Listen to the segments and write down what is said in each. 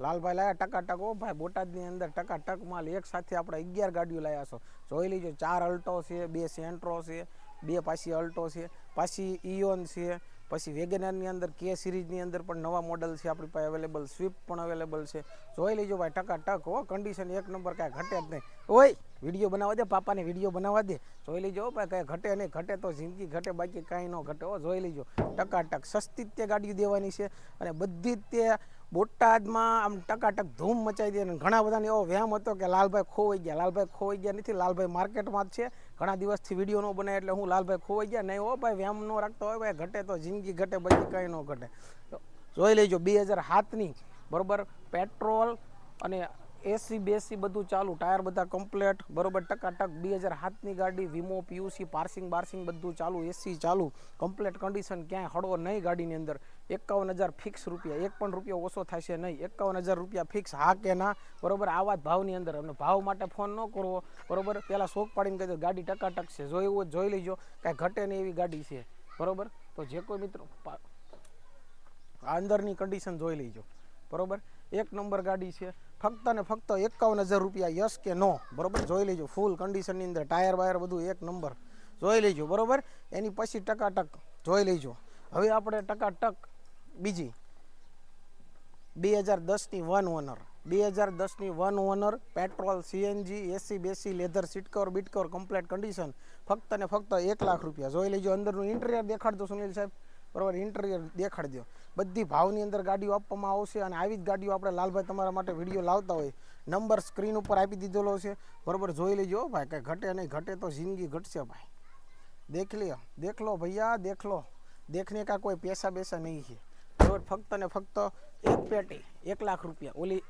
લાલભાઈ લાયા ટકાટક. ઓ ભાઈ બોટાદની અંદર ટકાટક માલ એક સાથે આપણે 11 ગાડીઓ લાયા છો. જોઈ લીજો, 4 અલ્ટો છે, 2 સેન્ટ્રો છે, 2 પાછી અલ્ટો છે, પાછી ઇયોન છે, પછી વેગેનારની અંદર કે સિરીઝની અંદર પણ નવા મોડલ છે આપણી પાસે અવેલેબલ, સ્વિફ્ટ પણ અવેલેબલ છે. જોઈ લેજો ભાઈ ટકાટક હો, કન્ડિશન એક નંબર, કાંઈ ઘટે જ નહીં. ઓય વિડીયો બનાવવા દે, પાપાને વિડીયો બનાવવા દે. જોઈ લેજો ભાઈ, કાંઈ ઘટે નહીં, ઘટે તો જિંદગી ઘટે, બાકી કાંઈ ન ઘટે હો. જોઈ લેજો ટકાટક, સસ્તી જ તે ગાડીઓ દેવાની છે અને બધી જ તે બોટાદમાં આમ ટકાટક ધૂમ મચાવી દે. ઘણા બધાને એવો વહેમ હતો કે લાલભાઈ ખોવાઈ ગયા. લાલભાઈ ખોવાઈ ગયા નથી, લાલભાઈ માર્કેટમાં જ છે. ઘણા દિવસથી વિડીયો ન બનાવે એટલે હું લાલભાઈ ખોવાઈ ગયા નહીં હો ભાઈ, વહેમ ન રાખતો હોય ભાઈ, ઘટે તો જિંદગી ઘટે, બાકી કંઈ ન ઘટે. જોઈ લેજો 2007ની બરોબર, પેટ્રોલ અને એસી બેસી બધું ચાલુ, ટાયર બધા કમ્પ્લેટ બરોબર, ટકાટક 2007ની ગાડી, વીમો પીયુસી પાર્સિંગ બાર્સિંગ બધું ચાલુ, એસી ચાલુ, કમ્પ્લેટ કન્ડિશન, ક્યાંય હળવો નહીં ગાડીની અંદર. 51,000 ફિક્સ રૂપિયા, એક પણ રૂપિયો ઓછો થશે નહીં. 51,000 રૂપિયા ફિક્સ, હા કે ના બરોબર. આવા જ ભાવની અંદર, અમને ભાવ માટે ફોન ન કરવો બરોબર, પહેલાં શોખ પાડીને કહી દો ગાડી ટકાટક છે, જોયું જોઈ લેજો, કાંઈ ઘટે નહીં એવી ગાડી છે બરોબર. તો જે કોઈ મિત્રો અંદરની કન્ડિશન જોઈ લેજો બરોબર, એક નંબર ગાડી છે. ફક્ત ને ફક્ત 51,000 રૂપિયા, યસ કે નો બરોબર. જોઈ લેજો ફૂલ કન્ડિશનની અંદર, ટાયર વાયર બધું એક નંબર, જોઈ લેજો બરોબર. એની પછી ટકાટક જોઈ લેજો. હવે આપણે ટકાટક બીજી 2010ની વન ઓનર, 2010ની one owner, petrol, CNG, AC બેસી, લેધર સીટ કવર બીટ કવર કમ્પ્લીટ કન્ડિશન, ફક્ત ને ફક્ત 1 લાખ રૂપિયા. જોઈ લેજો, અંદરનું ઇન્ટિરિયર દેખાડ દો સુનિલ સાહેબ બરોબર, ઇન્ટિરિયર દેખાડી દો. બધી ભાવની અંદર ગાડીઓ આપવામાં આવશે અને આવી જ ગાડીઓ આપણે લાલભાઈ તમારા માટે વિડીયો લાવતા હોય. નંબર સ્ક્રીન ઉપર આપી દીધેલો છે બરોબર. જોઈ લેજો ભાઈ, કંઈ ઘટે નહીં, ઘટે તો જિંદગી ઘટશે ભાઈ. દેખ લો ભૈયા, દેખ લો, દેખને કા કોઈ પૈસા બેસા નહીં છે બરોબર. ફક્ત ને ફક્ત એક પેટી 1 લાખ રૂપિયા. ઓલી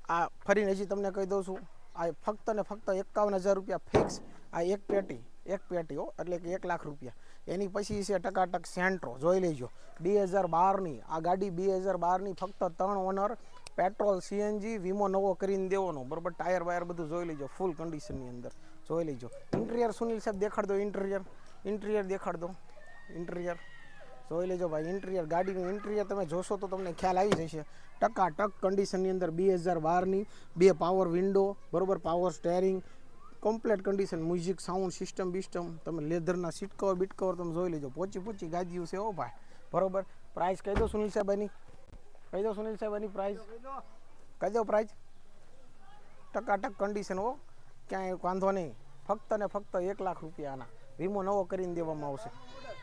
આ ફરીને હજી તમને કહી દઉં છું, આ ફક્ત ને ફક્ત 51,000 રૂપિયા ફિક્સ. આ એક પેટી હો, એટલે કે 1 લાખ રૂપિયા. એની પછી છે ટકાટક સેન્ટ્રો, જોઈ લેજો 2012ની આ ગાડી, 2012ની ફક્ત 3 ઓનર, પેટ્રોલ, સીએનજી, વીમો નવો કરીને દેવાનો બરોબર. ટાયર વાયર બધું જોઈ લેજો, ફૂલ કન્ડિશનની અંદર જોઈ લેજો. ઇન્ટિરિયર સુનિલ સાહેબ દેખાડ દો, ઇન્ટિરિયર દેખાડ દો, ઇન્ટિરિયર જોઈ લેજો ભાઈ. ઇન્ટિરિયર, ગાડીનું ઇન્ટિરિયર તમે જોશો તો તમને ખ્યાલ આવી જશે. ટકાટક કન્ડિશનની અંદર 2012ની, 2 પાવર વિન્ડો બરોબર, power steering, complete condition, music, sound system બિસ્ટમ, તમે લેધરના સીટ કવર બીટ કવર તમે જોઈ લેજો. પોચી ગાડીઓ છે હો ભાઈ બરોબર. પ્રાઇસ કહી દો સુનિલ સાહેબ એની, કહી દો સુનિલ સાહેબ એની પ્રાઇસ કહી દો. પ્રાઇસ ટકાટક કન્ડિશન હો, ક્યાંય વાંધો નહીં. ફક્ત ને ફક્ત 1 લાખ રૂપિયાના વીમો નવો કરીને દેવામાં આવશે.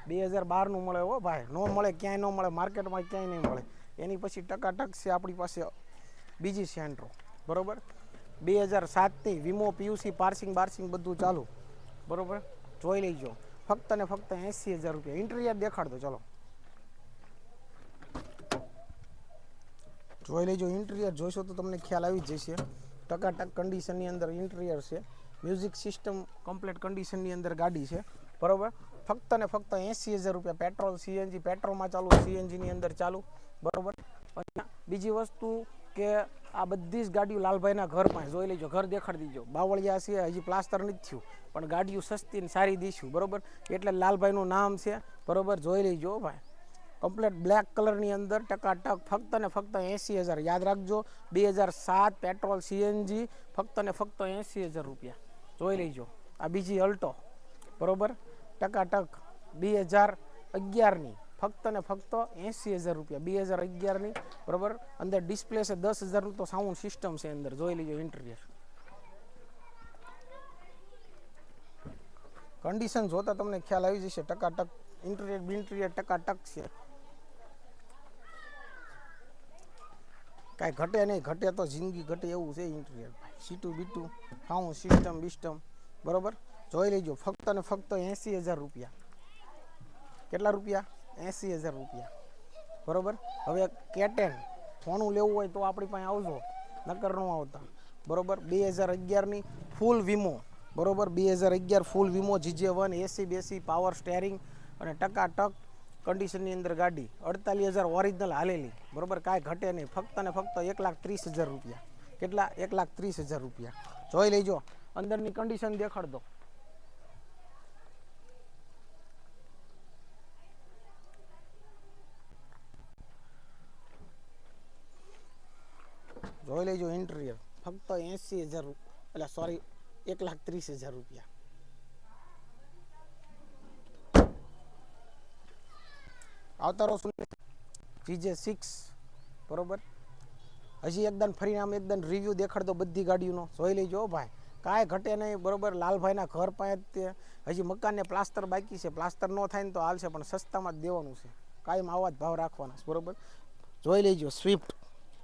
2012નું મળે હો ભાઈ, ન મળે ક્યાંય ન મળે, માર્કેટમાં ક્યાંય નહીં મળે. એની પછી ટકાટક છે આપણી પાસે બીજી સેન્ટ્રો બરોબર, 2007ની, વીમો પીયુસી પાર્સિંગ બાર્સિંગ બધું ચાલુ બરોબર. જોઈ લેજો, ફક્ત ને ફક્ત 80,000 રૂપિયા. ઇન્ટિરિયર દેખાડ દો, ચલો જોઈ લેજો. ઇન્ટિરિયર જોઈશો તો તમને ખ્યાલ આવી જ જશે. ટકાટક કન્ડિશનની અંદર ઇન્ટિરિયર છે, મ્યુઝિક સિસ્ટમ કમ્પ્લીટ કન્ડિશનની અંદર ગાડી છે બરોબર. ફક્ત ને ફક્ત 80,000 રૂપિયા. પેટ્રોલ, સીએનજી, પેટ્રોલમાં ચાલુ, સીએનજીની અંદર ચાલુ બરોબર. અને બીજી વસ્તુ કે આ બધી જ ગાડીઓ લાલભાઈના ઘર પાસે જોઈ લેજો. ઘર દેખાડી દીજો, બાવળિયા છે, હજી પ્લાસ્ટર નથી થયું પણ ગાડીઓ સસ્તી ને સારી દઈશું બરોબર. એટલે લાલભાઈનું નામ છે બરોબર. જોઈ લેજો ભાઈ, કમ્પ્લેટ બ્લેક કલરની અંદર ટકાટક, ફક્ત ને ફક્ત 80,000. યાદ રાખજો, 2007 પેટ્રોલ, સીએનજી, ફક્ત ને ફક્ત 80,000 રૂપિયા. જોઈ લેજો. આ બીજી અલ્ટો બરોબર, ટકાટક 2011ની, ફક્ત ને ફક્ત 80,000 રૂપિયા. 2011ની બરોબર. અંદર ડિસ્પ્લે છે 10,000નું તો સાઉન્ડ સિસ્ટમ છે અંદર. જોઈ લેજો ઇન્ટિરિયર કન્ડિશન જોતા તમને ખ્યાલ આવી જશે. ટકાટક ઇન્ટિરિયર ટકાટક છે, કાંઈ ઘટે નહીં, ઘટે તો જિંદગી ઘટે એવું છે ઇન્ટિરિયર. સીટું બીટું, સાઉન્ડ સિસ્ટમ બિસ્ટમ બરોબર. જોઈ લેજો, ફક્ત ને ફક્ત 80,000 રૂપિયા. કેટલા રૂપિયા? 80,000 રૂપિયા બરોબર. હવે K10 સોનું લેવું હોય તો આપણી પાસે આવજો, નકર ન આવતા બરોબર. 2011ની ફૂલ વીમો બરોબર, 2011 ફૂલ વીમો, GJ1, એસી બેસી, પાવર સ્ટેરિંગ અને ટકાટક કન્ડિશનની અંદર ગાડી. 48,000 ઓરિજિનલ હાલેલી બરોબર. કાંઈ ઘટે નહીં. ફક્ત ને ફક્ત 1,30,000 રૂપિયા. કેટલા? 1,30,000 રૂપિયા. જોઈ લેજો, અંદરની કન્ડિશન દેખાડ દો. જોઈ લેજો ઇન્ટિરિયર ફક્ત 80,000 એટલે સોરી 1,30,000 રૂપિયા. આવતારો GJ6 બરોબર. હજી એકદમ ફરીને આમ એકદમ રિવ્યૂ દેખાડ દો બધી ગાડીઓનો, જોઈ લેજો ભાઈ, કાંઈ ઘટે નહીં બરોબર. લાલભાઈના ઘર પાસે તે હજી મકાનને પ્લાસ્ટર બાકી છે, પ્લાસ્ટર ન થાય ને તો હાલશે, પણ સસ્તામાં જ દેવાનું છે, કાયમ આવા જ ભાવ રાખવાના બરોબર. જોઈ લેજો સ્વિફ્ટ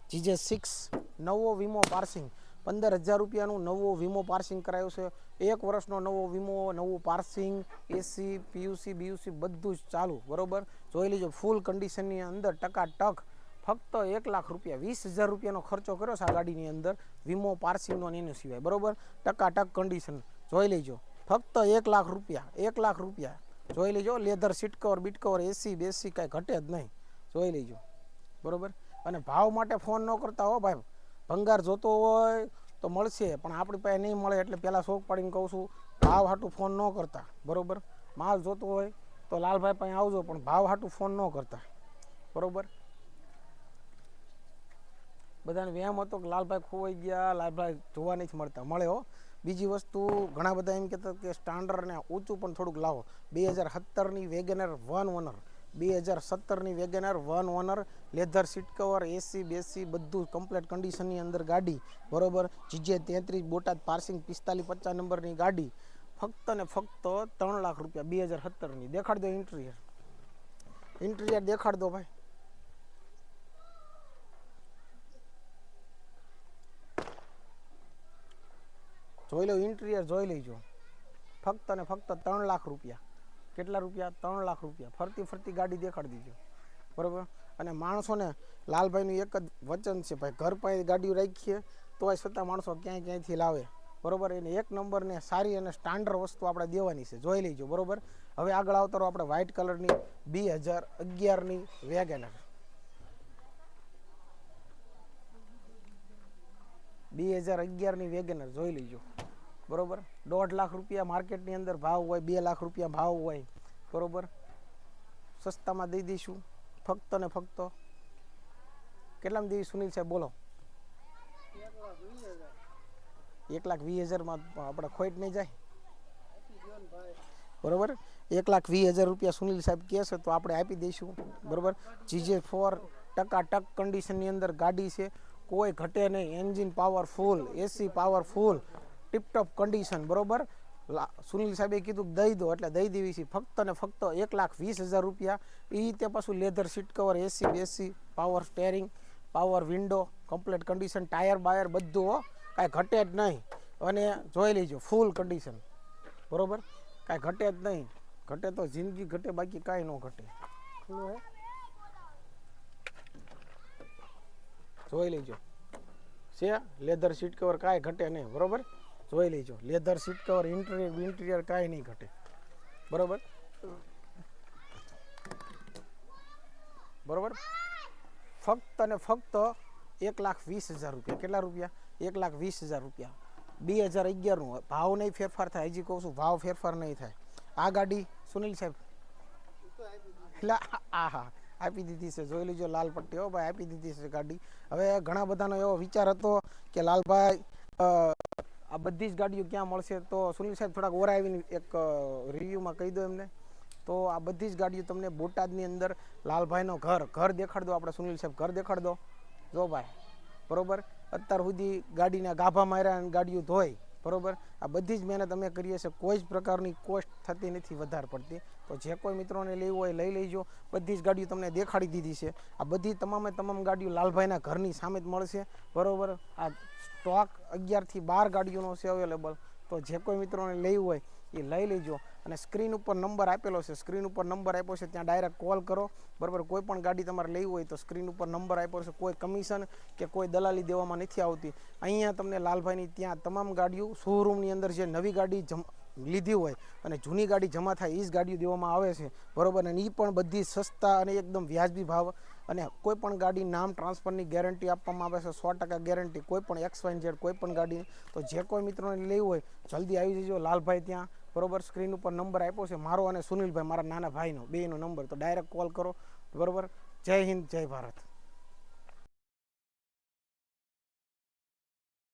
GJ6 નવો વીમો પાર્સિંગ 15,000 રૂપિયાનું નવો વીમો પાર્સિંગ કરાયો છે. 1 વર્ષનો નવો વીમો, નવું પાર્સિંગ, એસી PUC BUC બધું જ ચાલુ બરોબર. જોઈ લેજો ફૂલ કન્ડિશનની અંદર ટકાટક ફક્ત 1,00,000 રૂપિયા, 20,000 રૂપિયાનો ખર્ચો કર્યો છે આ ગાડીની અંદર વીમો પાર્સિંગનો એનો સિવાય બરોબર. ટકાટક કન્ડિશન જોઈ લેજો ફક્ત 1,00,000 રૂપિયા, 1,00,000 રૂપિયા. જોઈ લેજો લેધર સીટ કવર બીટ કવર એસી બેસી કાંઈ ઘટે જ નહીં, જોઈ લેજો બરોબર. અને ભાવ માટે ફોન ન કરતા હો ભાઈ, ભંગાર જોતો હોય તો મળશે, પણ આપણી પાસે નહીં મળે એટલે પહેલાં શોખ પાડીને કહું છું, ભાવ હાટું ફોન ન કરતા બરોબર. માલ જોતો હોય તો લાલભાઈ પાસે આવજો, પણ ભાવ હાટું ફોન ન કરતા બરોબર. બધાને વ્યાયામ હતો કે લાલભાઈ ખોવાઈ ગયા, લાલભાઈ જોવા નથી મળતા, મળે હો. બીજી વસ્તુ ઘણા બધા એમ કહેતા કે સ્ટાન્ડર્ડ ને ઊંચું પણ થોડુંક લાવો. 2017ની વેગેનર 1 ઓનર, 2017ની WagonR 1 owner, leather seat cover AC બેસી બધું કમ્પ્લીટ કન્ડિશનની અંદર ગાડી બરોબર. GJ33 બોટાદ પાર્સિંગ 4550 નંબરની ગાડી ફક્ત ને ફક્ત 3,00,000 રૂપિયા 2017ની. દેખાડ દો ઇન્ટિરિયર, ઇન્ટિરિયર દેખાડ દો ભાઈ. જોઈ લો ઇન્ટિરિયર, જોઈ લેજો ફક્ત ને ફક્ત 3,00,000 રૂપિયા. કેટલા રૂપિયા? 3,00,000 રૂપિયા. ફરતી ફરતી ગાડી દેખાડી દીજો બરાબર. અને માણસોને લાલભાઈનું એક જ વચન છે ભાઈ, ઘર પાસે ગાડીઓ રાખીએ તોય છતાં માણસો ક્યાંયથી લાવે બરોબર. એને એક નંબરને સારી અને સ્ટાન્ડર્ડ વસ્તુ આપણે દેવાની છે, જોઈ લેજો બરોબર. હવે આગળ આવતો આપણે વ્હાઇટ કલરની 2011ની વેગેનર, 2011ની વેગેનર જોઈ લેજો બરોબર. 1,50,000 રૂપિયા માર્કેટની અંદર ભાવ હોય, 2,00,000 રૂપિયા ભાવ હોય બરોબર. સસ્તામાં દઈ દઈશું ફક્ત ને ફક્ત કેટલામાં દેવી સુનિલ સાહેબ બોલો? 1,20,000માં આપણે ખોટ નહીં જાય બરોબર. 1,20,000 રૂપિયા સુનિલ સાહેબ કહે છે તો આપણે આપી દઈશું બરોબર. GJ4 ટકાટક કન્ડિશનની અંદર ગાડી છે, કોઈ ઘટે નહીં, એન્જિન પાવરફુલ, એસી પાવરફુલ, ટીપટોપ કન્ડિશન બરોબર. સુનિલ સાહેબે કીધું દઈ દો એટલે દઈ દેવી છે ફક્ત ને ફક્ત 1,20,000 રૂપિયા. એ રીતે પાછું લેધર સીટ કવર એસી બેસી, power steering, power window, complete condition, tyre બાયર બધું કાંઈ ઘટે જ નહીં. અને જોઈ લેજો ફૂલ કન્ડિશન બરોબર, કાંઈ ઘટે જ નહીં. ઘટે તો જિંદગી ઘટે, બાકી કાંઈ ન ઘટે. જોઈ લેજો છે લેધર સીટ કવર, કાંઈ ઘટે નહીં બરોબર. જોઈ લેજો લેધર સીટ કવર, ઇન્ટિરિયર કાંઈ નહીં ઘટે બરોબર બરોબર. ફક્ત ને ફક્ત 1,20,000 રૂપિયા. કેટલા રૂપિયા? 1,20,000 રૂપિયા. 2011નું ભાવ નહીં ફેરફાર થાય, હજી કહું છું ભાવ ફેરફાર નહીં થાય. આ ગાડી સુનિલ સાહેબ એટલે હા આપી દીધી છે, જોઈ લેજો લાલ પટ્ટી હો ભાઈ, આપી દીધી છે ગાડી. હવે ઘણા બધાનો એવો વિચાર હતો કે લાલભાઈ આ બધી જ ગાડીઓ ક્યાં મળશે, તો સુનિલ સાહેબ થોડાક ઓરા આવીને એક રિવ્યૂમાં કહી દો એમને. તો આ બધી જ ગાડીઓ તમને બોટાદની અંદર લાલભાઈનો ઘર દેખાડ દો આપણે. સુનિલ સાહેબ ઘર દેખાડ દો, જો ભાઈ બરોબર. અત્યાર સુધી ગાડીના ગાભા માર્યા ગાડીઓ ધોઈ બરોબર. આ બધી જ મહેનત અમે કરીએ છીએ, કોઈ જ પ્રકારની કોસ્ટ થતી નથી વધારે પડતી. તો જે કોઈ મિત્રોને લેવું હોય લઈ લેજો. બધી જ ગાડીઓ તમને દેખાડી દીધી છે. આ બધી તમામ ગાડીઓ લાલભાઈના ઘરની સામે જ મળશે બરોબર. આ સ્ટોક 11 થી 12 ગાડીઓનો છે અવેલેબલ. તો જે કોઈ મિત્રોને લેવું હોય એ લઈ લેજો. અને સ્ક્રીન ઉપર નંબર આપેલો છે, સ્ક્રીન ઉપર નંબર આપ્યો છે, ત્યાં ડાયરેક્ટ કોલ કરો બરાબર. કોઈ પણ ગાડી તમારે લેવી હોય તો સ્ક્રીન ઉપર નંબર આપ્યો છે. કોઈ કમિશન કે કોઈ દલાલી દેવામાં નથી આવતી. અહીંયા તમને લાલભાઈની ત્યાં તમામ ગાડીઓ શોરૂમની અંદર જે નવી ગાડી લીધી હોય અને જૂની ગાડી જમા થાય એ જ ગાડીઓ દેવામાં આવે છે બરાબર. અને એ પણ બધી સસ્તા અને એકદમ વ્યાજબી ભાવ. અને કોઈ પણ ગાડી નામ ટ્રાન્સફરની ગેરંટી આપવામાં આવે છે, 100% ગેરંટી કોઈ પણ XYZ કોઈ પણ ગાડી. તો જે કોઈ મિત્રોને લેવું હોય જલ્દી આવી જજો લાલભાઈ ત્યાં બરોબર. સ્ક્રીન ઉપર નંબર આપ્યો છે મારો અને સુનિલભાઈ મારા નાના ભાઈનો, બેનો નંબર. તો ડાયરેક્ટ કોલ કરો બરોબર. જય હિન્દ, જય ભારત.